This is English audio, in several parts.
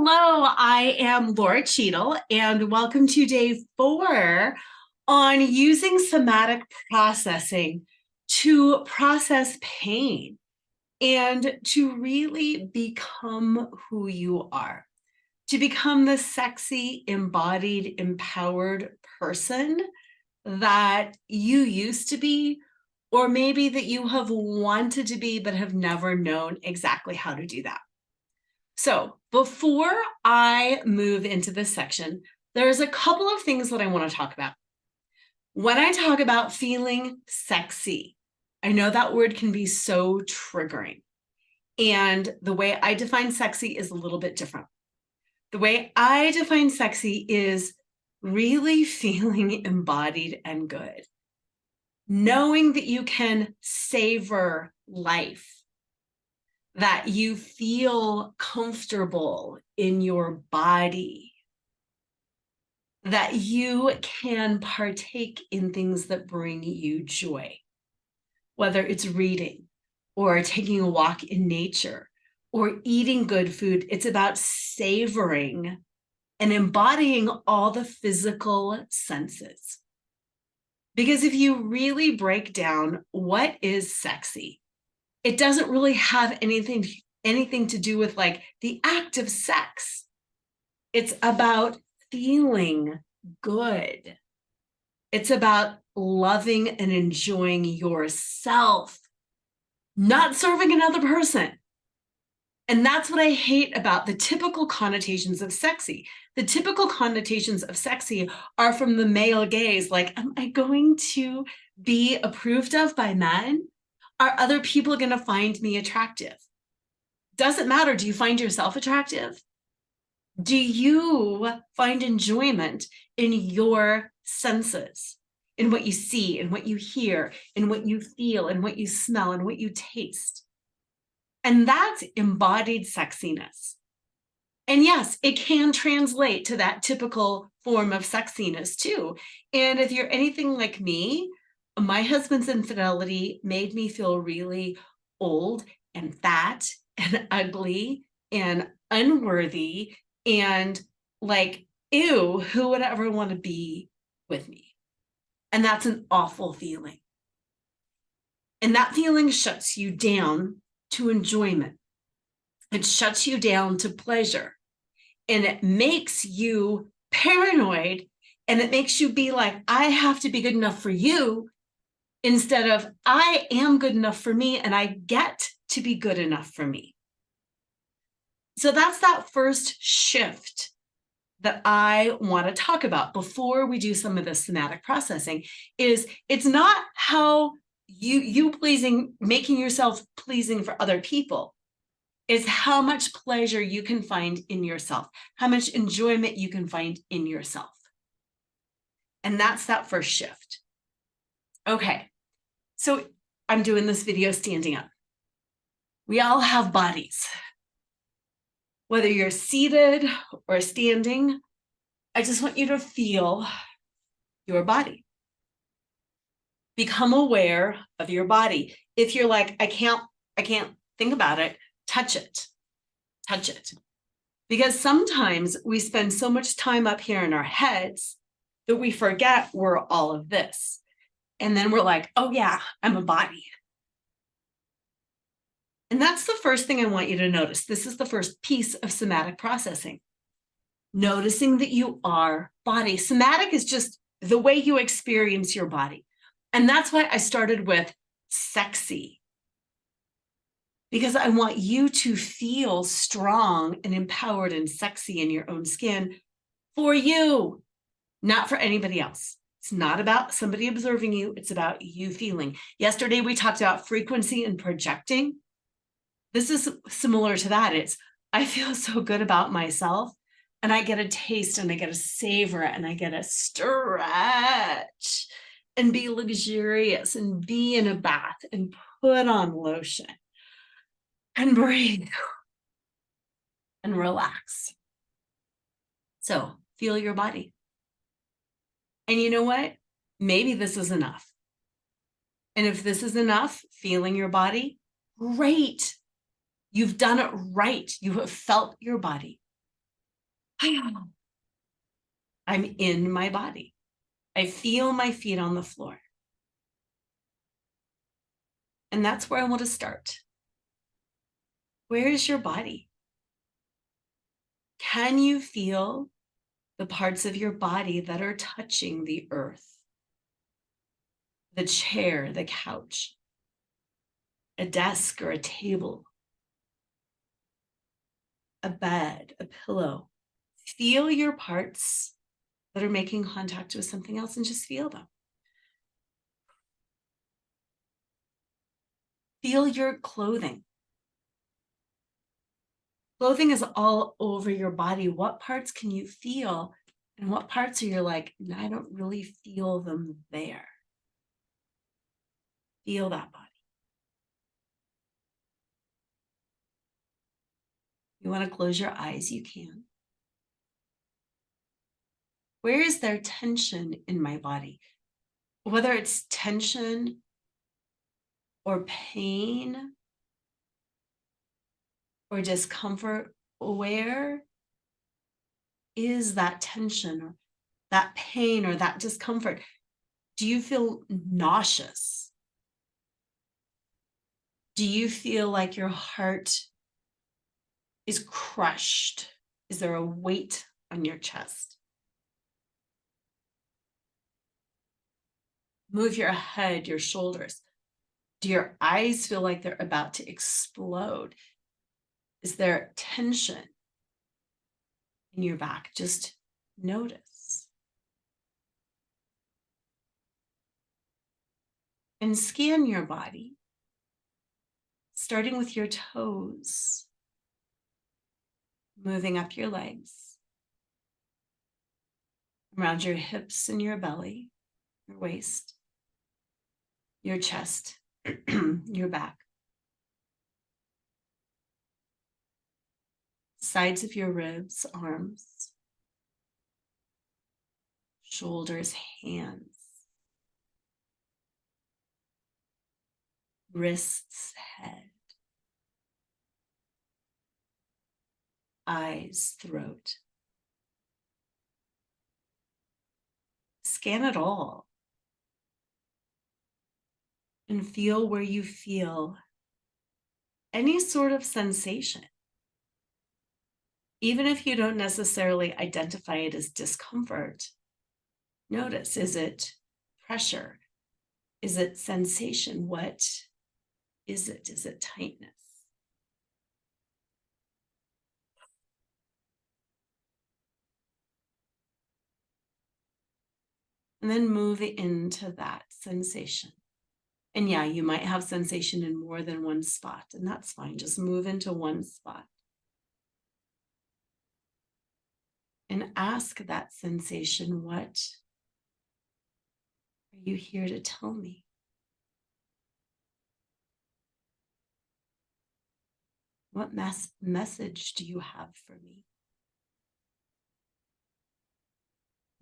Hello, I am Lora Cheadle, and welcome to day 4 on using somatic processing to process pain and to really become who you are, to become the sexy, embodied, empowered person that you used to be, or maybe that you have wanted to be but have never known exactly how to do that. So before I move into this section, there's a couple of things that I want to talk about. When I talk about feeling sexy, I know that word can be so triggering. And the way I define sexy is a little bit different. The way I define sexy is really feeling embodied and good. Knowing that you can savor life, that you feel comfortable in your body, that you can partake in things that bring you joy, whether it's reading or taking a walk in nature or eating good food. It's about savoring and embodying all the physical senses. Because if you really break down what is sexy, it doesn't really have anything to do with like the act of sex. It's about feeling good. It's about loving and enjoying yourself, not serving another person. And that's what I hate about the typical connotations of sexy. The typical connotations of sexy are from the male gaze, like, am I going to be approved of by men? Are other people going to find me attractive? Doesn't matter. Do you find yourself attractive? Do you find enjoyment in your senses, in what you see, in what you hear, in what you feel, in what you smell, and what you taste? And that's embodied sexiness. And yes, it can translate to that typical form of sexiness too. And if you're anything like me, my husband's infidelity made me feel really old and fat and ugly and unworthy and like, ew, who would ever want to be with me? And that's an awful feeling. And that feeling shuts you down to enjoyment. It shuts you down to pleasure. And it makes you paranoid. And it makes you be like, I have to be good enough for you, instead of I am good enough for me and I get to be good enough for me. So that's that first shift that I want to talk about before we do some of the somatic processing. Is it's not how you pleasing, making yourself pleasing for other people. It's how much pleasure you can find in yourself, how much enjoyment you can find in yourself. And that's that first shift. Okay, so I'm doing this video standing up. We all have bodies. Whether you're seated or standing, I just want you to feel your body. Become aware of your body. If you're like, I can't think about it, touch it. Touch it. Because sometimes we spend so much time up here in our heads that we forget we're all of this. And then we're like, oh yeah, I'm a body. And that's the first thing I want you to notice. This is the first piece of somatic processing. Noticing that you are body. Somatic is just the way you experience your body. And that's why I started with sexy. Because I want you to feel strong and empowered and sexy in your own skin for you, not for anybody else. It's not about somebody observing you. It's about you feeling. Yesterday, we talked about frequency and projecting. This is similar to that. It's, I feel so good about myself, and I get a taste and I get to savor it and I get to stretch and be luxurious and be in a bath and put on lotion and breathe and relax. So feel your body. And you know what? Maybe this is enough. And if this is enough, feeling your body, great. You've done it right. You have felt your body. I'm in my body. I feel my feet on the floor. And that's where I want to start. Where is your body? Can you feel the parts of your body that are touching the earth? The chair, the couch, a desk or a table, a bed, a pillow. Feel your parts that are making contact with something else and just feel them. Feel your clothing. Clothing is all over your body. What parts can you feel? And what parts are you like, I don't really feel them there? Feel that body. You want to close your eyes, you can. Where is there tension in my body? Whether it's tension or pain or discomfort, where is that tension or that pain or that discomfort? Do you feel nauseous? Do you feel like your heart is crushed? Is there a weight on your chest? Move your head, your shoulders. Do your eyes feel like they're about to explode? Is there tension in your back? Just notice. And scan your body, starting with your toes, moving up your legs, around your hips and your belly, your waist, your chest, your back, sides of your ribs, arms, shoulders, hands, wrists, head, eyes, throat. Scan it all and feel where you feel any sort of sensation. Even if you don't necessarily identify it as discomfort, notice, is it pressure? Is it sensation? What is it? Is it tightness? And then move into that sensation. And yeah, you might have sensation in more than one spot, and that's fine. Just move into one spot. And ask that sensation, what are you here to tell me? What message do you have for me?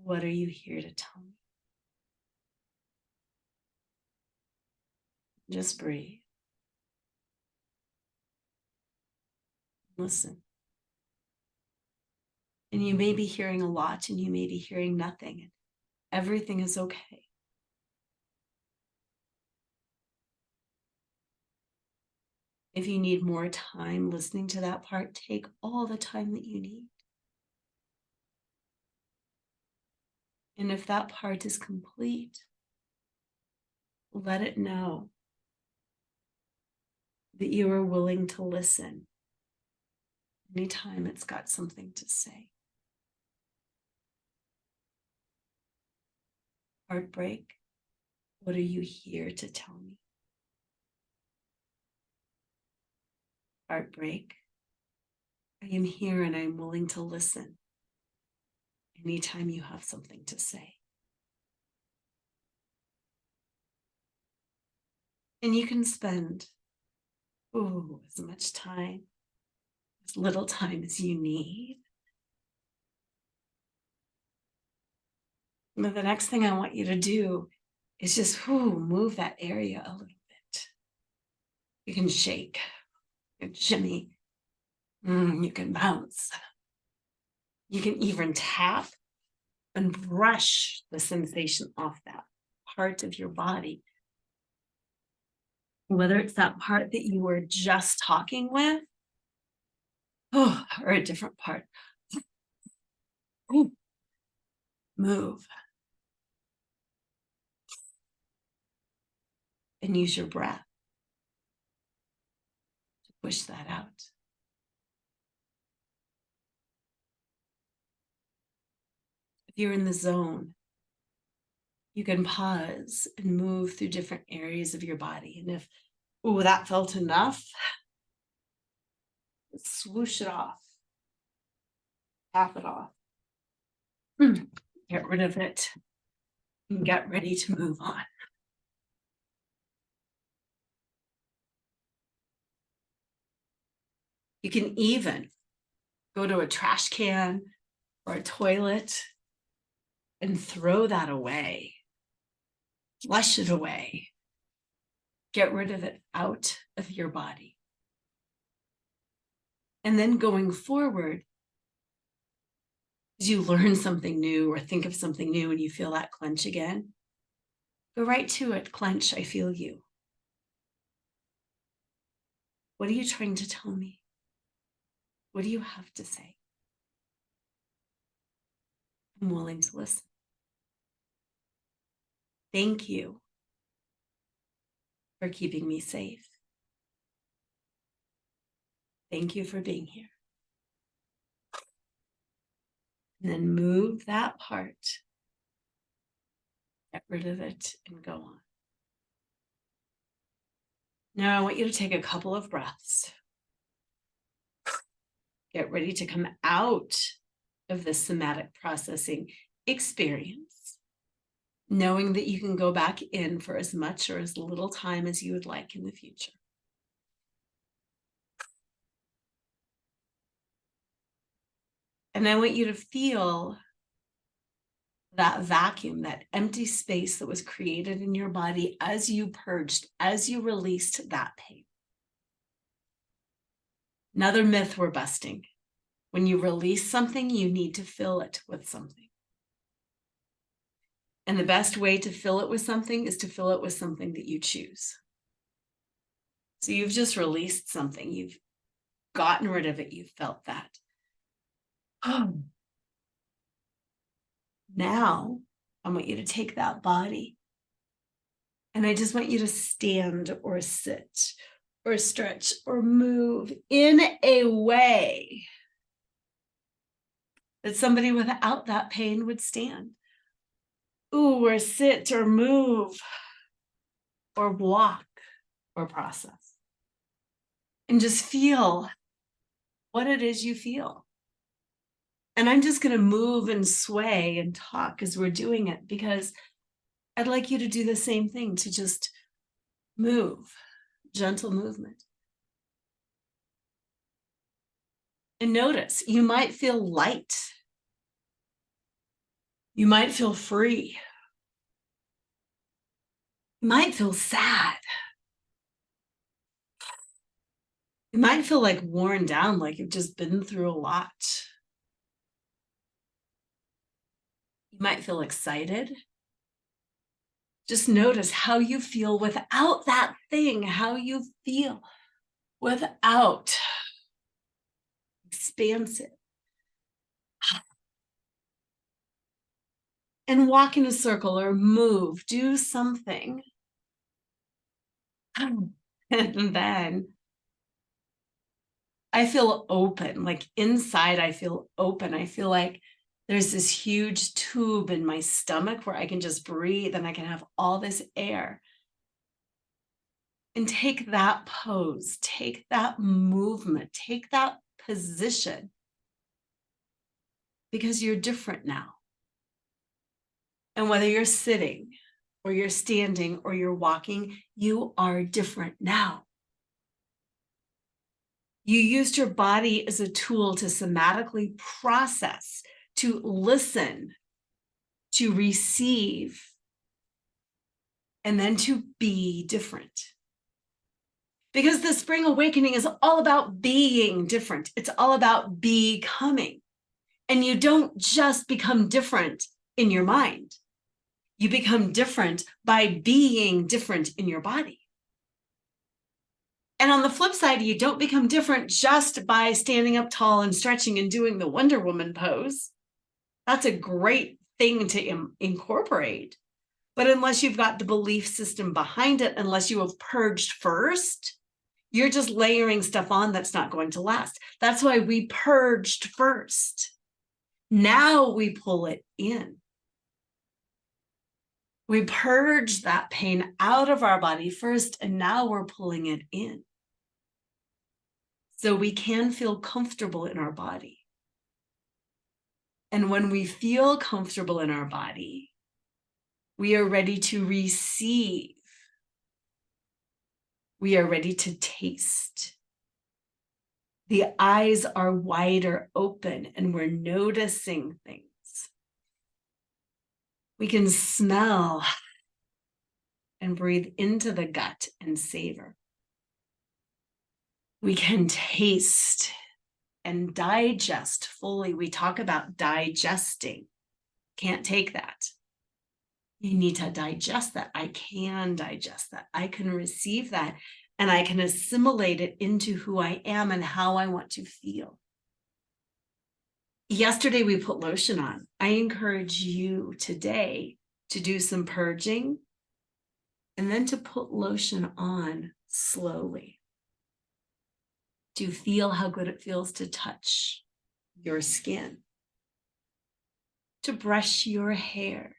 What are you here to tell me? Just breathe. Listen. And you may be hearing a lot and you may be hearing nothing. Everything is okay. If you need more time listening to that part, take all the time that you need. And if that part is complete, let it know that you are willing to listen anytime it's got something to say. Heartbreak, what are you here to tell me? Heartbreak, I am here and I'm willing to listen anytime you have something to say. And you can spend as much time, as little time as you need. But the next thing I want you to do is just move that area a little bit. You can shake, you can shimmy, you can bounce, You can even tap and brush the sensation off that part of your body. Whether it's that part that you were just talking with, or a different part. Move. And use your breath to push that out. If you're in the zone, you can pause and move through different areas of your body. And if, that felt enough, swoosh it off. Tap it off. Get rid of it. And get ready to move on. You can even go to a trash can or a toilet and throw that away. Flush it away. Get rid of it out of your body. And then going forward, as you learn something new or think of something new and you feel that clench again, go right to it. Clench, I feel you. What are you trying to tell me? What do you have to say? I'm willing to listen. Thank you for keeping me safe. Thank you for being here. And then move that part. Get rid of it and go on. Now I want you to take a couple of breaths. Get ready to come out of this somatic processing experience, knowing that you can go back in for as much or as little time as you would like in the future. And I want you to feel that vacuum, that empty space that was created in your body as you purged, as you released that pain. Another myth we're busting. When you release something, you need to fill it with something. And the best way to fill it with something is to fill it with something that you choose. So you've just released something. You've gotten rid of it. You've felt that. Now, I want you to take that body and I just want you to stand or sit or stretch or move in a way that somebody without that pain would stand. Or sit or move or walk or process. And just feel what it is you feel. And I'm just going to move and sway and talk as we're doing it because I'd like you to do the same thing, to just move, gentle movement. And notice, you might feel light. You might feel free. You might feel sad. You might feel like worn down, like you've just been through a lot. You might feel excited. Just notice how you feel without that thing, how you feel without. Expansive. And walk in a circle or move, do something. And then I feel open, like inside I feel open. I feel like there's this huge tube in my stomach where I can just breathe and I can have all this air. And take that pose, take that movement, take that position, because you're different now. And whether you're sitting or you're standing or you're walking, you are different now. You used your body as a tool to somatically process, to listen, to receive, and then to be different. Because the spring awakening is all about being different. It's all about becoming. And you don't just become different in your mind. You become different by being different in your body. And on the flip side, you don't become different just by standing up tall and stretching and doing the Wonder Woman pose. That's a great thing to incorporate. But unless you've got the belief system behind it, unless you have purged first, you're just layering stuff on that's not going to last. That's why we purged first. Now we pull it in. We purge that pain out of our body first, and now we're pulling it in. So we can feel comfortable in our body. And when we feel comfortable in our body, we are ready to receive. We are ready to taste. The eyes are wider open and we're noticing things. We can smell and breathe into the gut and savor. We can taste and digest fully. We talk about digesting. Can't take that. You need to digest that. I can digest that. I can receive that, and I can assimilate it into who I am and how I want to feel. Yesterday, we put lotion on. I encourage you today to do some purging and then to put lotion on slowly. To feel how good it feels to touch your skin, to brush your hair.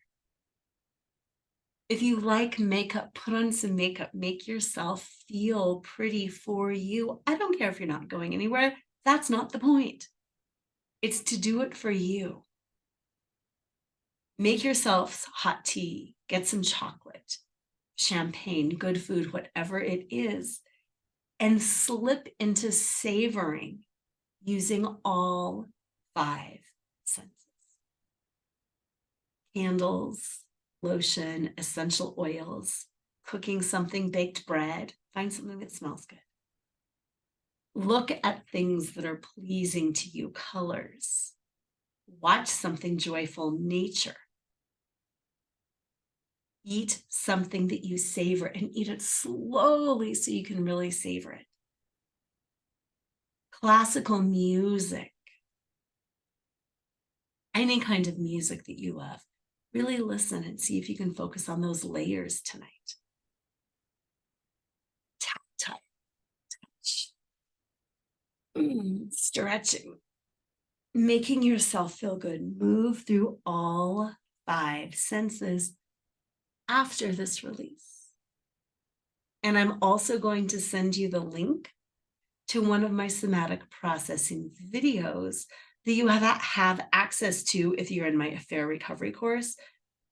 If you like makeup, put on some makeup, make yourself feel pretty for you. I don't care if you're not going anywhere. That's not the point. It's to do it for you. Make yourself hot tea, get some chocolate, champagne, good food, whatever it is, and slip into savoring using all 5 senses. Candles, lotion, essential oils, cooking something, baked bread, find something that smells good. Look at things that are pleasing to you, colors. Watch something joyful, nature. Eat something that you savor and eat it slowly so you can really savor it. Classical music, any kind of music that you love. Really listen and see if you can focus on those layers tonight. Tap, touch. Stretching. Making yourself feel good. Move through all 5 senses after this release. And I'm also going to send you the link to one of my somatic processing videos that you have access to if you're in my affair recovery course.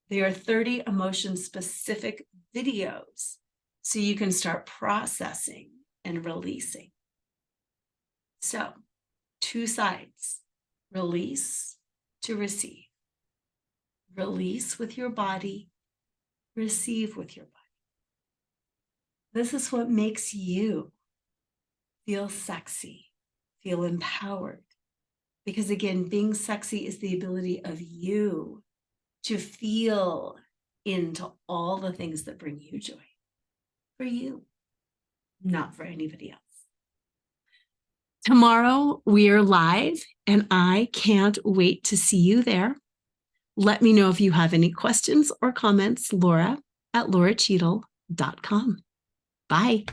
There are 30 emotion-specific videos so you can start processing and releasing. So, 2 sides, release to receive. Release with your body, receive with your body. This is what makes you feel sexy, feel empowered. Because again, being sexy is the ability of you to feel into all the things that bring you joy. For you, not for anybody else. Tomorrow we are live and I can't wait to see you there. Let me know if you have any questions or comments, Lora at loracheadle.com. Bye.